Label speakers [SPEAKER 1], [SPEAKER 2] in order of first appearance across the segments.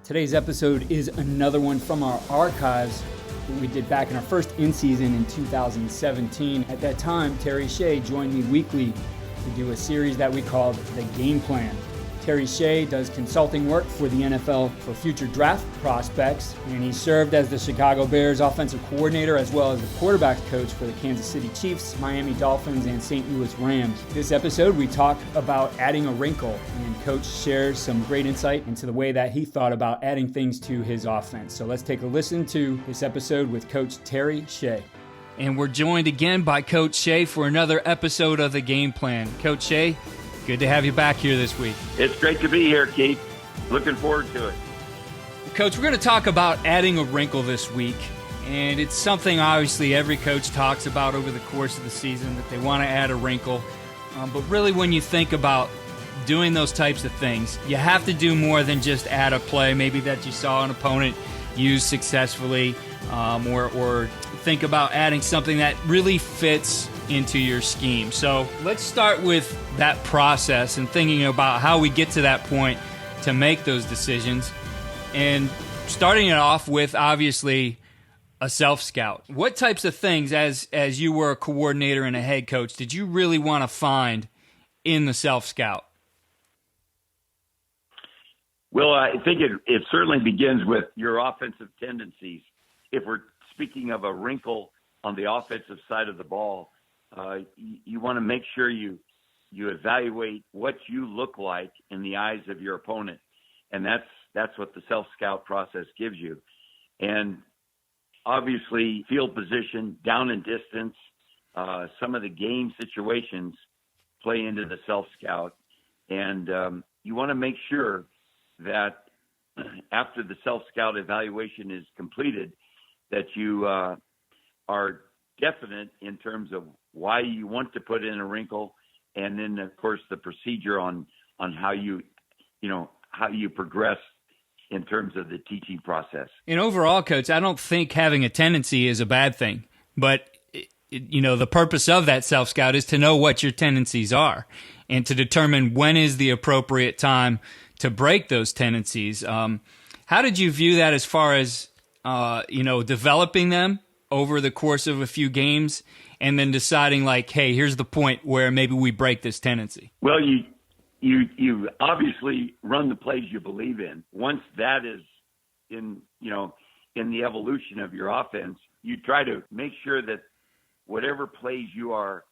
[SPEAKER 1] Today's episode is another one from our archives that we did back in our first in-season in 2017. At that time, Terry Shea joined me weekly to do a series that we called The Game Plan. Terry Shea does consulting work for the NFL for future draft prospects, and he served as the Chicago Bears offensive coordinator as well as the quarterbacks coach for the Kansas City Chiefs, Miami Dolphins, and St. Louis Rams. This episode, we talk about adding a wrinkle, and Coach shares some great insight into the way that he thought about adding things to his offense. So let's take a listen to this episode with Coach Terry Shea. And we're joined again by Coach Shea for another episode of The Game Plan. Coach Shea, good to have you back here this week.
[SPEAKER 2] It's great to be here, Keith. Looking forward to it.
[SPEAKER 1] Coach, we're going to talk about adding a wrinkle this week, and it's something obviously every coach talks about over the course of the season, that they want to add a wrinkle. But really, when you think about doing those types of things, you have to do more than just add a play, maybe that you saw an opponent use successfully, or think about adding something that really fits into your scheme. So let's start with that process and thinking about how we get to that point to make those decisions. And starting it off with, obviously, a self-scout. What types of things, as you were a coordinator and a head coach, did you really want to find in the self-scout?
[SPEAKER 2] Well, I think it certainly begins with your offensive tendencies. If we're speaking of a wrinkle on the offensive side of the ball, you want to make sure you evaluate what you look like in the eyes of your opponent, and that's what the self-scout process gives you. And obviously, field position, down and distance, some of the game situations play into the self-scout, and you want to make sure that after the self-scout evaluation is completed, that you are definite in terms of why you want to put in a wrinkle, and then of course the procedure on how you progress in terms of the teaching process.
[SPEAKER 1] And overall, Coach, I don't think having a tendency is a bad thing, but the purpose of that self-scout is to know what your tendencies are and to determine when is the appropriate time to break those tendencies. How did you view that as far as developing them over the course of a few games, and then deciding like, hey, here's the point where maybe we break this tendency?
[SPEAKER 2] Well, you obviously run the plays you believe in. Once that is in the evolution of your offense, you try to make sure that whatever plays you are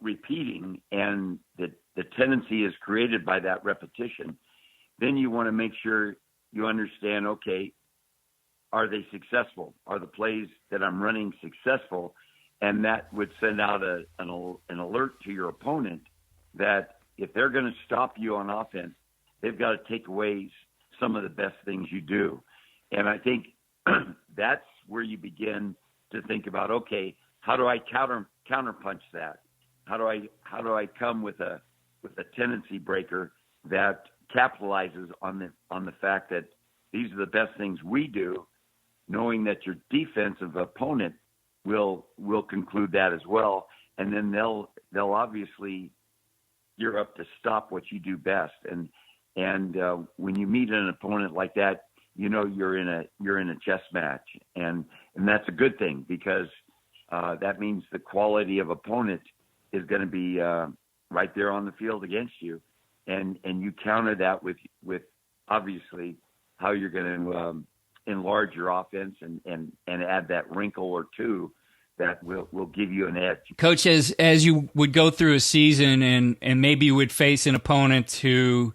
[SPEAKER 2] repeating and the tendency is created by that repetition, then you want to make sure you understand, okay, are they successful? Are the plays that I'm running successful? And that would send out an alert to your opponent that if they're going to stop you on offense, they've got to take away some of the best things you do. And I think that's where you begin to think about, okay, how do I counterpunch that? How do I come with a tendency breaker that capitalizes on the fact that these are the best things we do, knowing that your defensive opponent will conclude that as well, and then they'll obviously gear up to stop what you do best. And when you meet an opponent like that, you're in a chess match, and that's a good thing, because that means the quality of opponent is going to be right there on the field against you, and you counter that with obviously how you're going to enlarge your offense and add that wrinkle or two that will give you an edge.
[SPEAKER 1] Coach, as you would go through a season and maybe you would face an opponent who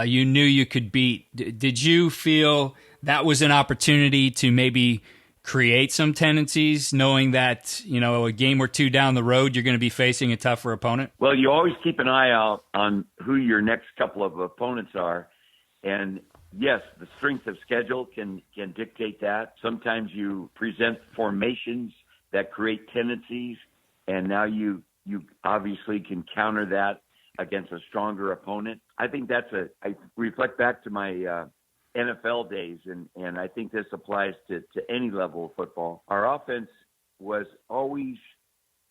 [SPEAKER 1] you knew you could beat, did you feel that was an opportunity to maybe create some tendencies, knowing that, a game or two down the road, you're going to be facing a tougher opponent?
[SPEAKER 2] Well, you always keep an eye out on who your next couple of opponents are. And yes, the strength of schedule can dictate that. Sometimes you present formations that create tendencies, and now you obviously can counter that against a stronger opponent. I think I reflect back to my NFL days, and I think this applies to any level of football. Our offense was always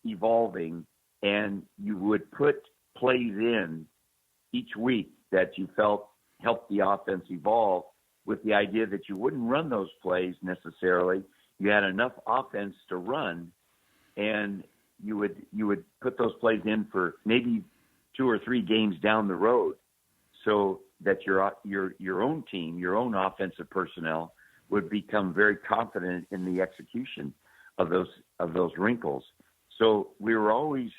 [SPEAKER 2] evolving, and you would put plays in each week that you felt helped the offense evolve with the idea that you wouldn't run those plays necessarily. You had enough offense to run, and you would put those plays in for maybe 2 or 3 games down the road, so that your own team, your own offensive personnel, would become very confident in the execution of those wrinkles. So we were always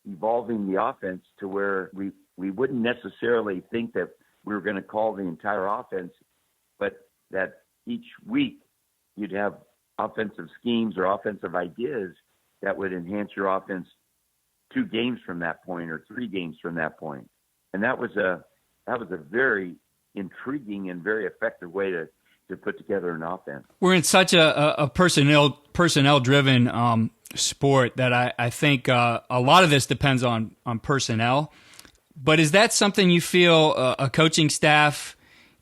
[SPEAKER 2] evolving the offense to where we wouldn't necessarily think that we were going to call the entire offense, but that each week you'd have offensive schemes or offensive ideas that would enhance your offense 2 games from that point or 3 games from that point. And that was a very intriguing and very effective way to put together an offense.
[SPEAKER 1] We're in such a personnel driven sport that I think a lot of this depends on personnel. But is that something you feel a coaching staff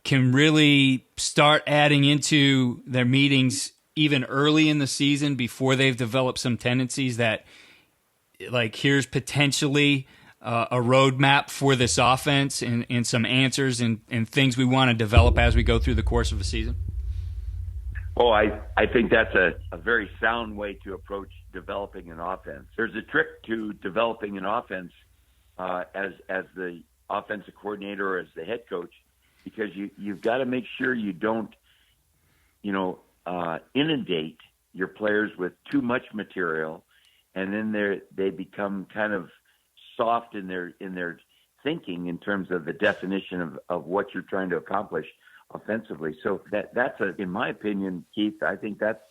[SPEAKER 1] can really start adding into their meetings even early in the season before they've developed some tendencies that, like, here's potentially a roadmap for this offense and some answers and things we want to develop as we go through the course of a season?
[SPEAKER 2] Oh, I think that's a very sound way to approach developing an offense. There's a trick to developing an offense as the offensive coordinator or as the head coach, because you've got to make sure you don't, inundate your players with too much material, and then they become kind of soft in their thinking in terms of the definition of what you're trying to accomplish offensively. So that's in my opinion, Keith, I think that's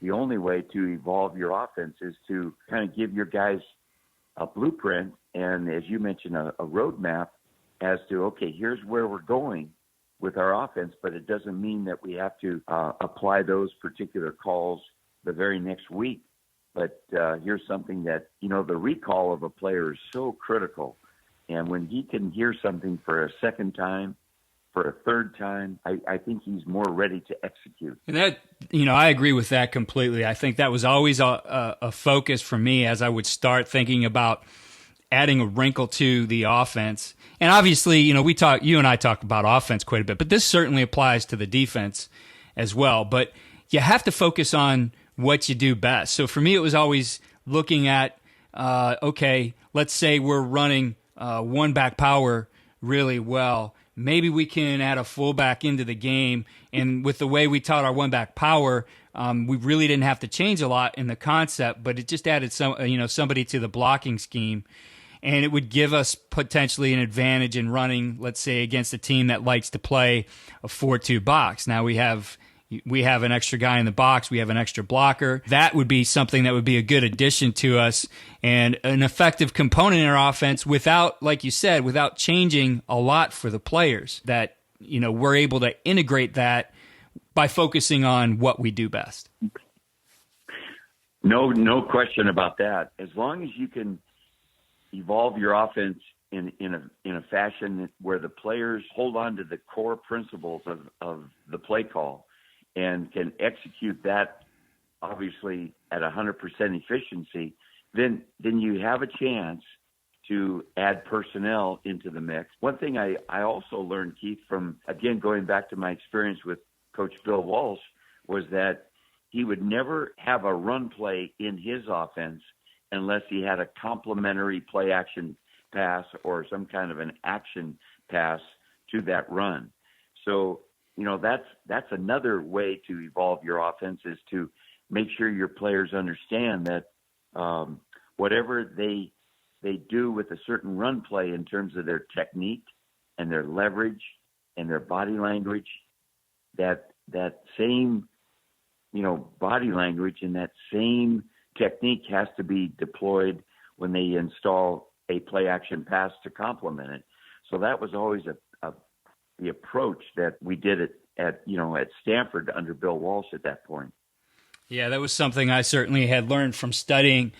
[SPEAKER 2] the only way to evolve your offense, is to kind of give your guys a blueprint and, as you mentioned, a roadmap as to, okay, here's where we're going with our offense, but it doesn't mean that we have to apply those particular calls the very next week. But here's something that, the recall of a player is so critical. And when he can hear something for a second time, for a third time, I think he's more ready to execute.
[SPEAKER 1] And that, I agree with that completely. I think that was always a focus for me as I would start thinking about adding a wrinkle to the offense. And obviously, you and I talk about offense quite a bit, but this certainly applies to the defense as well. But you have to focus on what you do best. So for me, it was always looking at, okay, let's say we're running one back power really well. Maybe we can add a fullback into the game. And with the way we taught our one back power, we really didn't have to change a lot in the concept, but it just added somebody to the blocking scheme. And it would give us potentially an advantage in running, let's say, against a team that likes to play a 4-2 box. Now we have an extra guy in the box. We have an extra blocker. That would be something that would be a good addition to us and an effective component in our offense without, like you said, without changing a lot for the players, that, we're able to integrate that by focusing on what we do best.
[SPEAKER 2] No question about that. As long as you can evolve your offense in a fashion where the players hold on to the core principles of the play call and can execute that, obviously, at 100% efficiency, then you have a chance to add personnel into the mix. One thing I also learned, Keith, from, again, going back to my experience with Coach Bill Walsh, was that he would never have a run play in his offense unless he had a complementary play action pass or some kind of an action pass to that run. So, that's another way to evolve your offense, is to make sure your players understand that whatever they do with a certain run play in terms of their technique and their leverage and their body language, that same, body language and that same technique has to be deployed when they install a play action pass to complement it. So that was always the approach that we did at Stanford under Bill Walsh at that point.
[SPEAKER 1] Yeah, that was something I certainly had learned from studying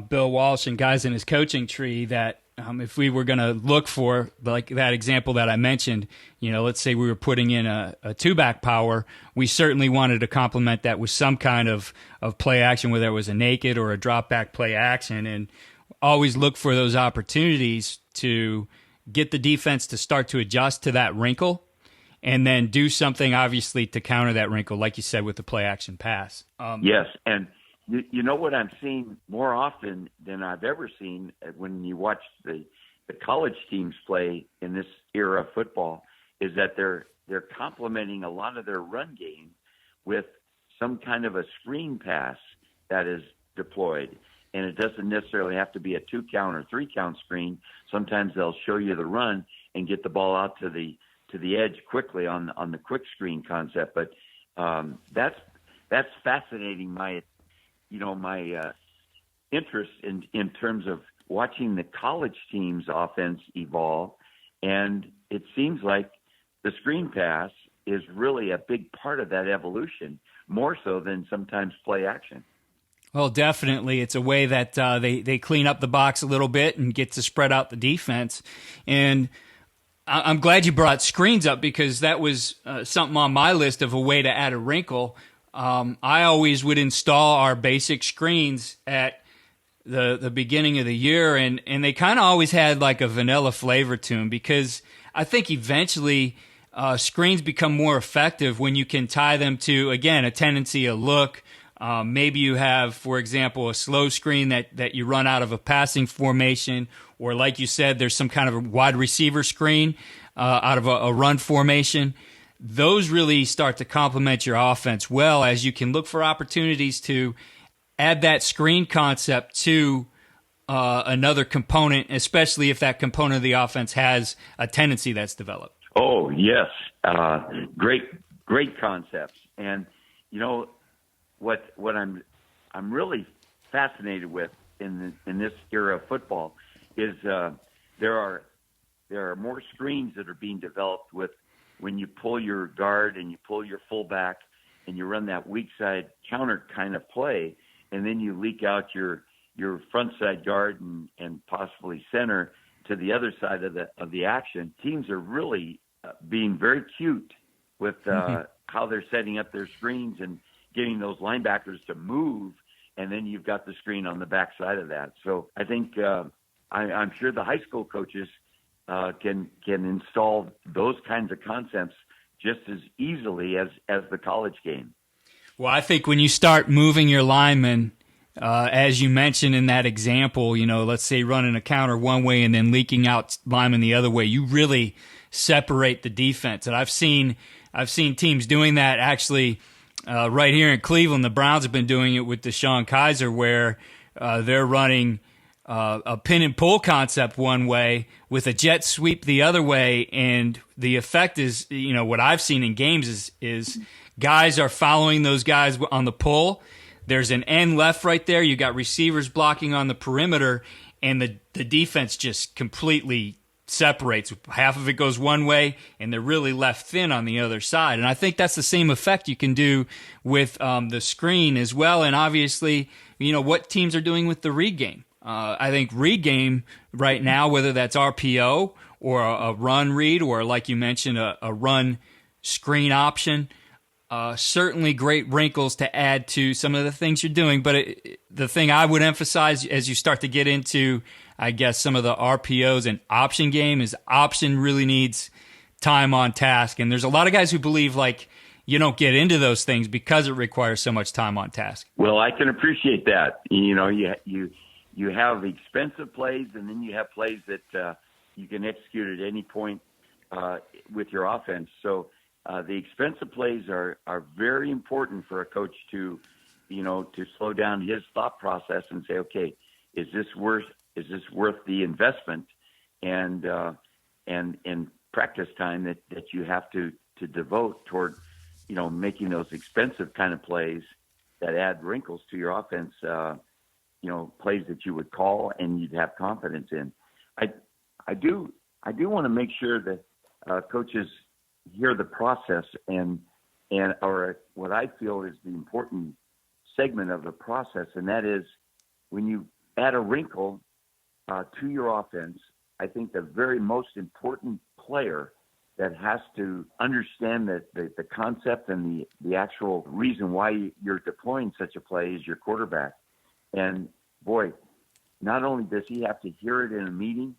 [SPEAKER 1] Bill Walsh and guys in his coaching tree, that if we were going to look for, like that example that I mentioned, let's say we were putting in a 2-back power, we certainly wanted to complement that with some kind of play action, whether it was a naked or a drop back play action, and always look for those opportunities to get the defense to start to adjust to that wrinkle. and then do something obviously to counter that wrinkle, like you said, with the play action pass.
[SPEAKER 2] Yes, and you know what I'm seeing more often than I've ever seen when you watch the college teams play in this era of football is that they're complementing a lot of their run game with some kind of a screen pass that is deployed. And it doesn't necessarily have to be a 2-count or 3-count screen. Sometimes they'll show you the run and get the ball out to the edge quickly on the quick screen concept. But that's fascinating. My interest in terms of watching the college team's offense evolve, and it seems like the screen pass is really a big part of that evolution, more so than sometimes play action.
[SPEAKER 1] Well, definitely. It's a way that they clean up the box a little bit and get to spread out the defense. And I'm glad you brought screens up, because that was something on my list of a way to add a wrinkle. I always would install our basic screens at the beginning of the year, and they kind of always had like a vanilla flavor to them, because I think eventually screens become more effective when you can tie them to, again, a tendency, a look. Maybe you have, for example, a slow screen that you run out of a passing formation, or like you said, there's some kind of a wide receiver screen out of a run formation. Those really start to complement your offense well, as you can look for opportunities to add that screen concept to another component, especially if that component of the offense has a tendency that's developed.
[SPEAKER 2] Oh, yes. Great concepts. And, you know, what I'm really fascinated with in this era of football is there are more screens that are being developed with when you pull your guard and you pull your fullback and you run that weak side counter kind of play, and then you leak out your front side guard and possibly center to the other side of the action. Teams are really being very cute with how they're setting up their screens and getting those linebackers to move, and then you've got the screen on the back side of that. So I think I'm sure the high school coaches can install those kinds of concepts just as easily as the college game.
[SPEAKER 1] Well, I think when you start moving your linemen, as you mentioned in that example, let's say running a counter one way and then leaking out linemen the other way, you really separate the defense. And I've seen teams doing that actually. Right here in Cleveland, the Browns have been doing it with DeShone Kizer, where they're running a pin and pull concept one way with a jet sweep the other way, and the effect is, what I've seen in games is guys are following those guys on the pull. There's an end left right there. You got receivers blocking on the perimeter, and the defense just completely separates. Half of it goes one way, and they're really left thin on the other side. And I think that's the same effect you can do with the screen as well. And obviously, what teams are doing with the read game. I think read game right now, whether that's RPO or a run read, or like you mentioned, a run screen option, certainly great wrinkles to add to some of the things you're doing. But the thing I would emphasize as you start to get into, I guess, some of the RPOs and option game is option really needs time on task. And there's a lot of guys who believe like you don't get into those things because it requires so much time on task.
[SPEAKER 2] Well, I can appreciate that. You have expensive plays, and then you have plays that you can execute at any point with your offense. So the expensive plays are very important for a coach to slow down his thought process and say, okay, is this worth the investment and practice time that you have to devote toward making those expensive kind of plays that add wrinkles to your offense, plays that you would call and you'd have confidence in. I do want to make sure that coaches hear the process or what I feel is the important segment of the process, and that is when you add a wrinkle to your offense. I think the very most important player that has to understand the concept and the actual reason why you're deploying such a play is your quarterback. And boy, not only does he have to hear it in a meeting,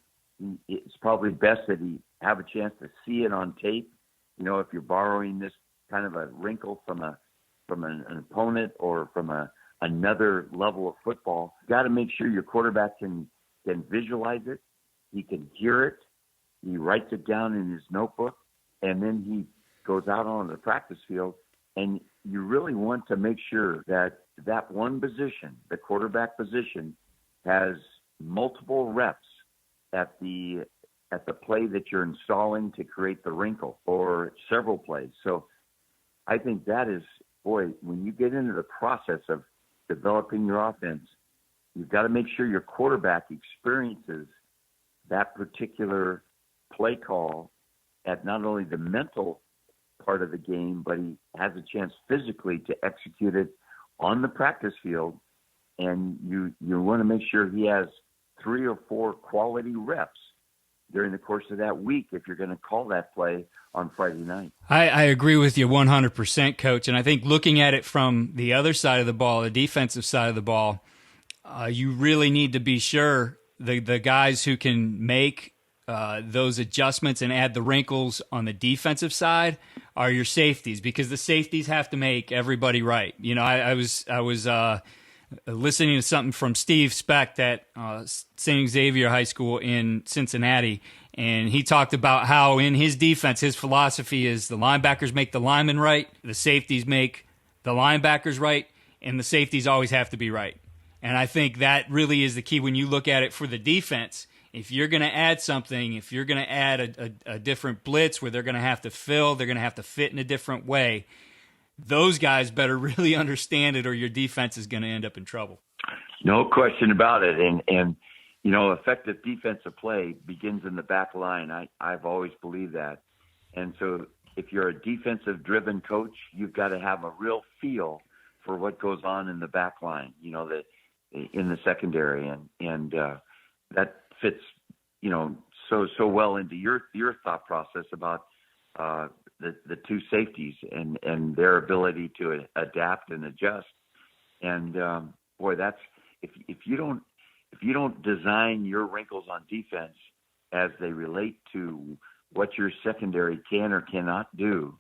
[SPEAKER 2] it's probably best that he have a chance to see it on tape if you're borrowing this kind of a wrinkle from an opponent or from another level of football, you got to make sure your quarterback can visualize it, he can hear it, he writes it down in his notebook, and then he goes out on the practice field. And you really want to make sure that one position, the quarterback position, has multiple reps at the play that you're installing to create the wrinkle, or several plays. So I think that is, when you get into the process of developing your offense, you've got to make sure your quarterback experiences that particular play call at not only the mental part of the game, but he has a chance physically to execute it on the practice field. And you want to make sure he has 3 or 4 quality reps during the course of that week if you're going to call that play on Friday night.
[SPEAKER 1] I agree with you 100%, Coach. And I think looking at it from the other side of the ball, the defensive side of the ball, you really need to be sure the guys who can make those adjustments and add the wrinkles on the defensive side are your safeties, because the safeties have to make everybody right. I was listening to something from Steve Speck at St. Xavier High School in Cincinnati, and he talked about how in his defense, his philosophy is the linebackers make the linemen right, the safeties make the linebackers right, and the safeties always have to be right. And I think that really is the key when you look at it for the defense. If you're going to add something, if you're going to add a different blitz where they're going to have to fill, they're going to have to fit in a different way, those guys better really understand it, or your defense is going to end up in trouble.
[SPEAKER 2] No question about it. And effective defensive play begins in the back line. I've always believed that. And so if you're a defensive-driven coach, you've got to have a real feel for what goes on in the back line, in the secondary. And that fits, so well into your thought process about the 2 safeties and their ability to adapt and adjust. And that's if you don't design your wrinkles on defense as they relate to what your secondary can or cannot do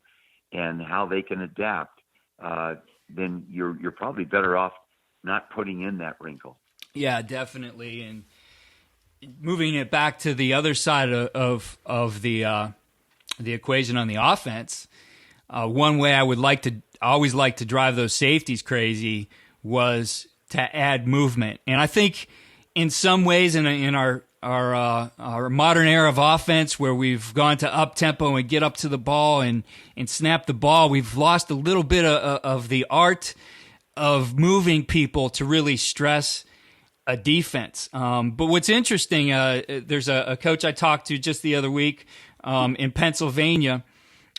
[SPEAKER 2] and how they can adapt, then you're probably better off not putting in that wrinkle.
[SPEAKER 1] Yeah, definitely. And moving it back to the other side of the equation on the offense, one way I would always like to drive those safeties crazy was to add movement. And I think in some ways in our modern era of offense, where we've gone to up tempo and get up to the ball and snap the ball, we've lost a little bit of the art of moving people to really stress a defense. But what's interesting, there's a coach I talked to just the other week in Pennsylvania,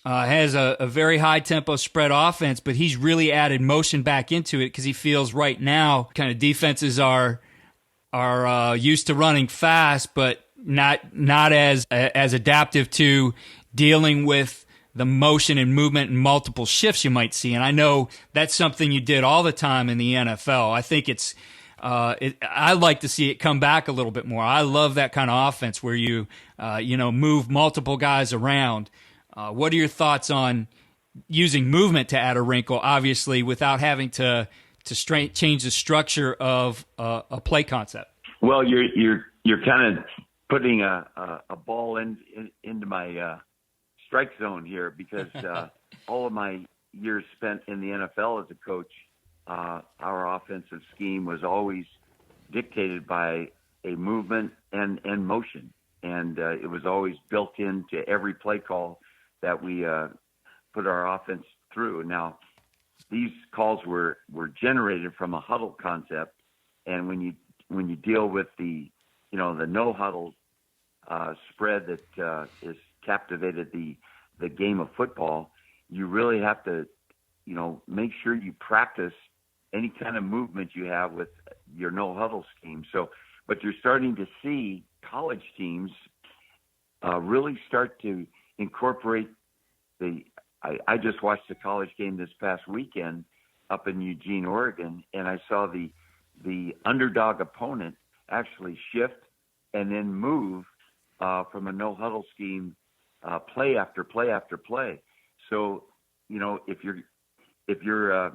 [SPEAKER 1] has a very high-tempo spread offense, but he's really added motion back into it because he feels right now kind of defenses are used to running fast, but not as adaptive to dealing with the motion and movement and multiple shifts you might see. And I know that's something you did all the time in the NFL. I think I'd like to see it come back a little bit more. I love that kind of offense where you move multiple guys around. What are your thoughts on using movement to add a wrinkle, obviously, without having to change the structure of a play concept?
[SPEAKER 2] Well, you're kind of putting a ball into my strike zone here, because all of my years spent in the NFL as a coach, our offensive scheme was always dictated by a movement and motion, and it was always built into every play call that we put our offense through. Now, these calls were generated from a huddle concept, and when you deal with the no huddle spread that is captivated the game of football, you really have to make sure you practice any kind of movement you have with your no huddle scheme. But you're starting to see college teams really start to incorporate I just watched a college game this past weekend up in Eugene, Oregon, and I saw the underdog opponent actually shift and then move from a no huddle scheme play after play after play. So, if you're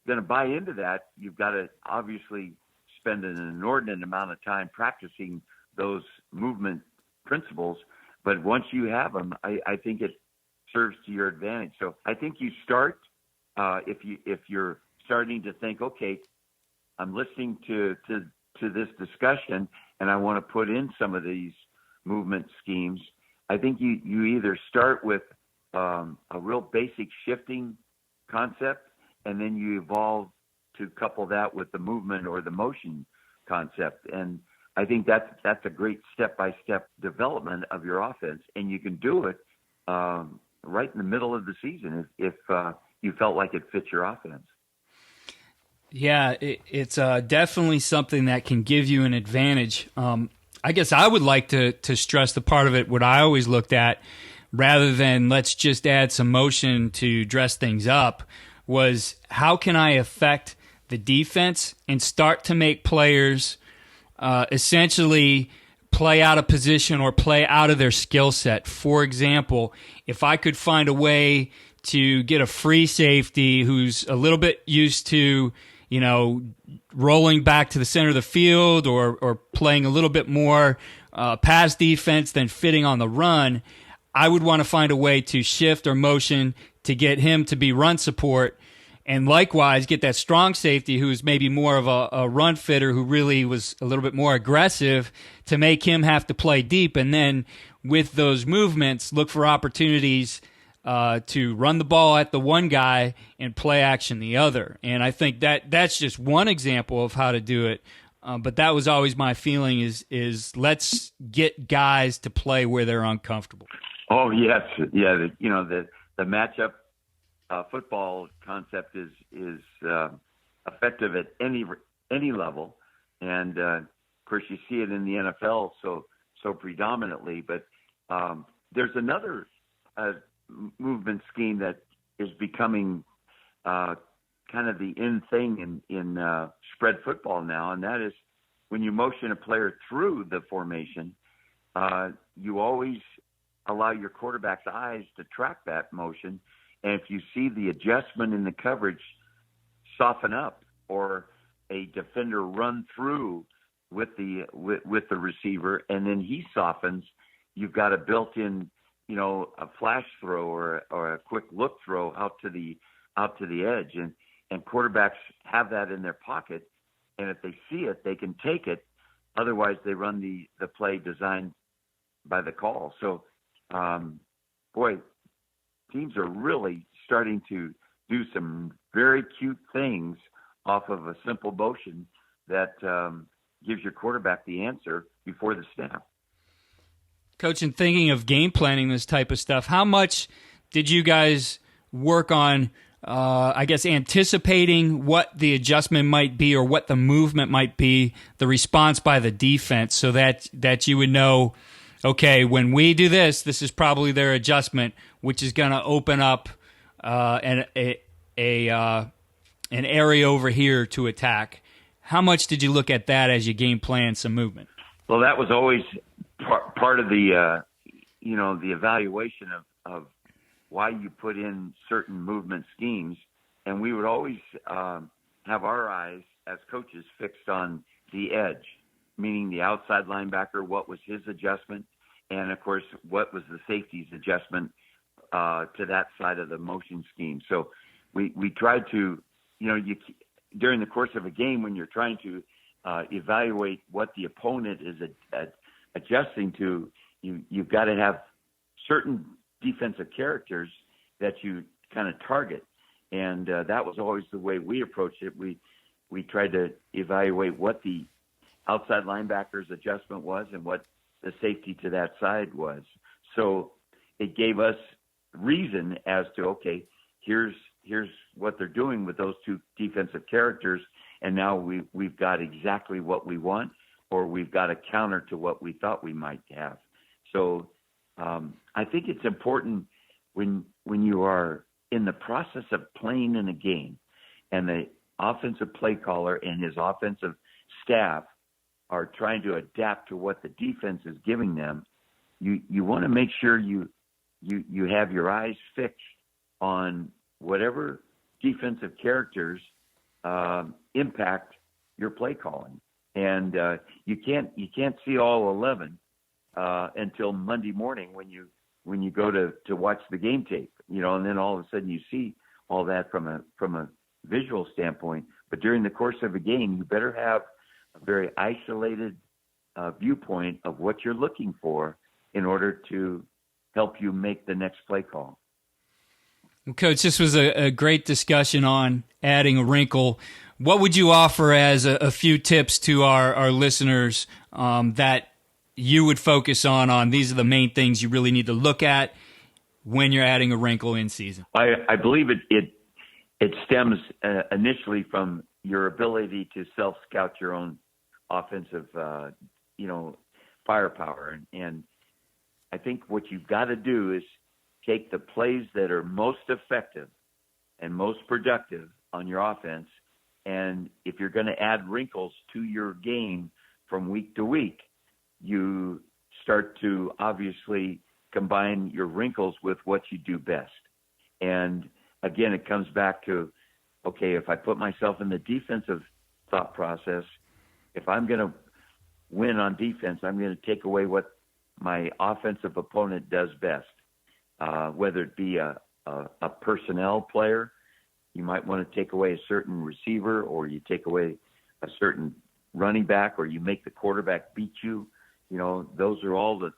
[SPEAKER 2] going to buy into that, you've got to obviously spend an inordinate amount of time practicing those movement principles. But once you have them, I think it serves to your advantage. So I think you start, if you're starting to think, okay, I'm listening to this discussion and I want to put in some of these movement schemes, I think you either start with a real basic shifting concept, and then you evolve to couple that with the movement or the motion concept. And I think that's a great step-by-step development of your offense, and you can do it right in the middle of the season if you felt like it fits your offense.
[SPEAKER 1] Yeah, it's definitely something that can give you an advantage. I guess I would like to stress the part of it, what I always looked at, rather than let's just add some motion to dress things up, was how can I affect the defense and start to make players essentially play out of position or play out of their skill set. For example, if I could find a way to get a free safety who's a little bit used to, rolling back to the center of the field or playing a little bit more pass defense than fitting on the run, I would want to find a way to shift or motion to get him to be run support, and likewise get that strong safety who's maybe more of a run fitter who really was a little bit more aggressive to make him have to play deep, and then with those movements look for opportunities to run the ball at the one guy and play action the other. And I think that's just one example of how to do it. But that was always my feeling is let's get guys to play where they're uncomfortable.
[SPEAKER 2] Oh, yes. Yeah. The matchup football concept is effective at any level. And, of course, you see it in the NFL so predominantly. But there's another movement scheme that is becoming kind of the in thing in spread football now, and that is when you motion a player through the formation, you always allow your quarterback's eyes to track that motion, and if you see the adjustment in the coverage soften up or a defender run through with the receiver and then he softens, you've got a built-in a flash throw or a quick look throw out to the edge, and quarterbacks have that in their pocket, and if they see it, they can take it. Otherwise, they run the play designed by the call. So, teams are really starting to do some very cute things off of a simple motion that gives your quarterback the answer before the snap.
[SPEAKER 1] Coach, in thinking of game planning this type of stuff, how much did you guys work on, anticipating what the adjustment might be or what the movement might be, the response by the defense, so that you would know, okay, when we do this, this is probably their adjustment, which is going to open up an area over here to attack. How much did you look at that as you game plan some movement?
[SPEAKER 2] Well, that was always part of the evaluation of why you put in certain movement schemes. And we would always have our eyes as coaches fixed on the edge, meaning the outside linebacker, what was his adjustment, and of course, what was the safety's adjustment to that side of the motion scheme. So we tried to, during the course of a game, when you're trying to evaluate what the opponent is adjusting to, you've got to have certain defensive characters that you kind of target. And that was always the way we approached it. We tried to evaluate what the outside linebacker's adjustment was and what the safety to that side was. So it gave us reason as to, okay, here's what they're doing with those two defensive characters, and now we've got exactly what we want, or we've got a counter to what we thought we might have. So I think it's important when you are in the process of playing in a game and the offensive play caller and his offensive staff are trying to adapt to what the defense is giving them, you want to make sure you have your eyes fixed on whatever defensive characters impact your play calling. And you can't see all 11 until Monday morning when you go to watch the game tape, and then all of a sudden you see all that from a visual standpoint. But during the course of a game, you better have a very isolated viewpoint of what you're looking for in order to help you make the next play call.
[SPEAKER 3] Well, Coach, this was a great discussion on adding a wrinkle. What would you offer as a few tips to our listeners that you would focus on these are the main things you really need to look at when you're adding a wrinkle in season? I
[SPEAKER 2] believe it stems initially from your ability to self-scout your own offensive, firepower. And I think what you've got to do is take the plays that are most effective and most productive on your offense. And if you're going to add wrinkles to your game from week to week, you start to obviously combine your wrinkles with what you do best. And again, it comes back to, okay, if I put myself in the defensive thought process, if I'm going to win on defense, I'm going to take away what my offensive opponent does best, whether it be a personnel player. You might want to take away a certain receiver, or you take away a certain running back, or you make the quarterback beat you. Those are all the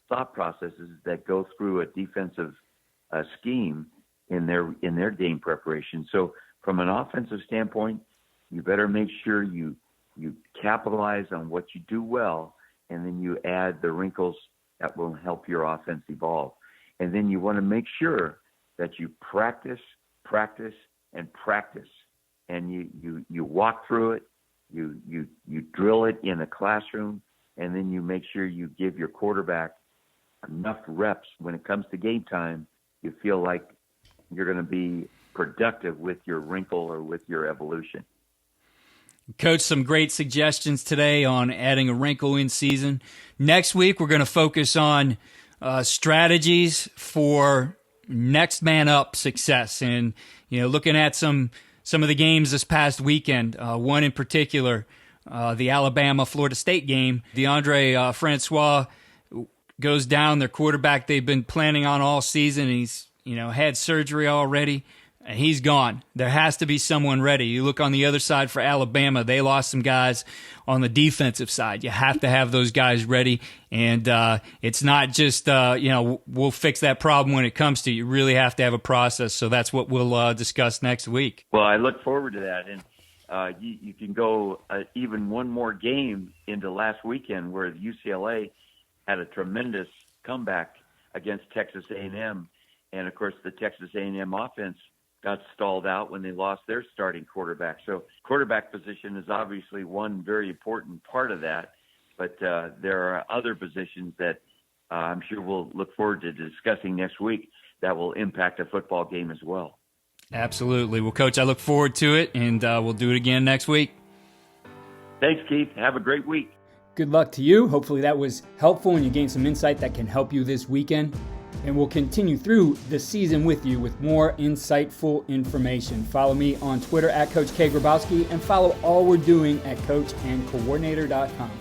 [SPEAKER 2] thought processes that go through a defensive scheme in their game preparation. So from an offensive standpoint, you better make sure you capitalize on what you do well, and then you add the wrinkles that will help your offense evolve. And then you want to make sure that you practice, and you walk through it, you drill it in a classroom, and then you make sure you give your quarterback enough reps when it comes to game time. You feel like you're going to be productive with your wrinkle or with your evolution.
[SPEAKER 3] Coach, some great suggestions today on adding a wrinkle in season. Next week, we're going to focus on strategies for next man up success, and looking at some of the games this past weekend. One in particular, the Alabama-Florida State game. DeAndre Francois goes down, their quarterback they've been planning on all season. He's had surgery already, and he's gone. There has to be someone ready. You look on the other side for Alabama, they lost some guys on the defensive side. You have to have those guys ready, and it's not just, we'll fix that problem when it comes to it. You really have to have a process, so that's what we'll discuss next week.
[SPEAKER 2] Well, I look forward to that, and you can go even one more game into last weekend where UCLA had a tremendous comeback against Texas A&M, and, of course, the Texas A&M offense got stalled out when they lost their starting quarterback. So quarterback position is obviously one very important part of that, but there are other positions that I'm sure we'll look forward to discussing next week that will impact a football game as well.
[SPEAKER 3] Absolutely. Well, Coach, I look forward to it, and we'll do it again next week.
[SPEAKER 2] Thanks, Keith. Have a great week.
[SPEAKER 1] Good luck to you. Hopefully that was helpful and you gained some insight that can help you this weekend. And we'll continue through the season with you with more insightful information. Follow me on Twitter at Coach K. Grabowski, and follow all we're doing at coachandcoordinator.com.